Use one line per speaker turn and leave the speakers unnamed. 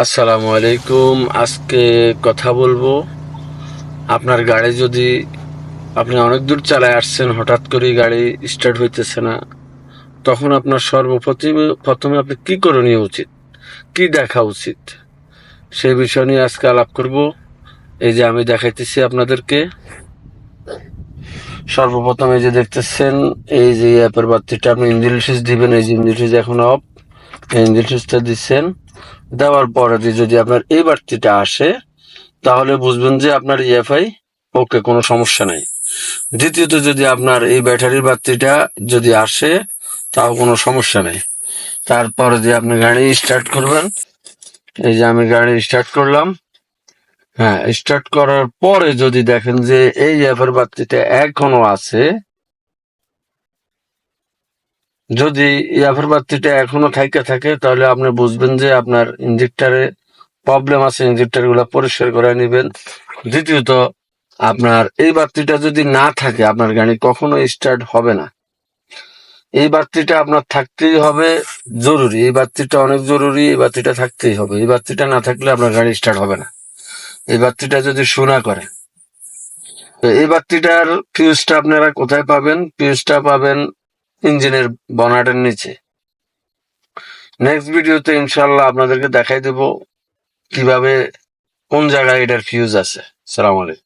আসসালামু আলাইকুম। আজকে কথা বলবো, আপনার গাড়ি যদি আপনি অনেক দূর চালায় আসছেন, হঠাৎ করে গাড়ি স্টার্ট হইতেছে না, তখন আপনার প্রথমে আপনি কি করণীয় উচিত, কি দেখা উচিত, সেই বিষয় নিয়ে আজকে আলাপ করব। এই যে আমি দেখাইতেছি আপনাদেরকে। সর্বপ্রথম এই যে দেখতেছেন, এই যে অ্যাপের বাতিটা আপনি ইঞ্জিন সুইচ দিবেন। এই যে ইঞ্জিন সুইচ এখন অফ, ইঞ্জিন সুইচটা দিচ্ছেন। দেওয়ার পরে যদি আপনার এই বাতিটা আসে, তাহলে বুঝবেন যে আপনার ইএফআই ওকে, কোনো সমস্যা নাই। দ্বিতীয়ত, যদি আপনার এই ব্যাটারির বাতিটা যদি আসে, তাও কোনো সমস্যা নেই। তারপরে যে আপনি গাড়ি স্টার্ট করবেন, এই যে আমি গাড়ি স্টার্ট করলাম। হ্যাঁ, স্টার্ট করার পরে যদি দেখেন যে এই অ্যাপের বাতিটা এখনো আছে, যদি অ্যাপের বাতিটা এখনো থাইকা থাকে, তাহলে আপনি বুঝবেন যে আপনার ইঞ্জেক্টরে প্রবলেম আছে। ইঞ্জেক্টর গুলা পরিষ্কার করে নেবেন। দ্বিতীয়ত, আপনার এই বাতিটা যদি না থাকে, আপনার গাড়ি কখনো স্টার্ট হবে না। এই বাতিটা আপনার থাকতেই হবে, জরুরি। এই বাতিটা অনেক জরুরি, এই বাতিটা থাকতেই হবে। এই বাতিটা না থাকলে আপনার গাড়ি স্টার্ট হবে না। এই বাতিটা যদি শোনা করে, তো এই বাতিটার ফিউজটা আপনারা কোথায় পাবেন? ফিউজটা পাবেন ইঞ্জিনের বনাটের নিচে। নেক্সট ভিডিওতে ইনশাল্লাহ আপনাদেরকে দেখাই দেব কিভাবে, কোন জায়গায় এটার ফিউজ আছে। সালাম আলাইকুম।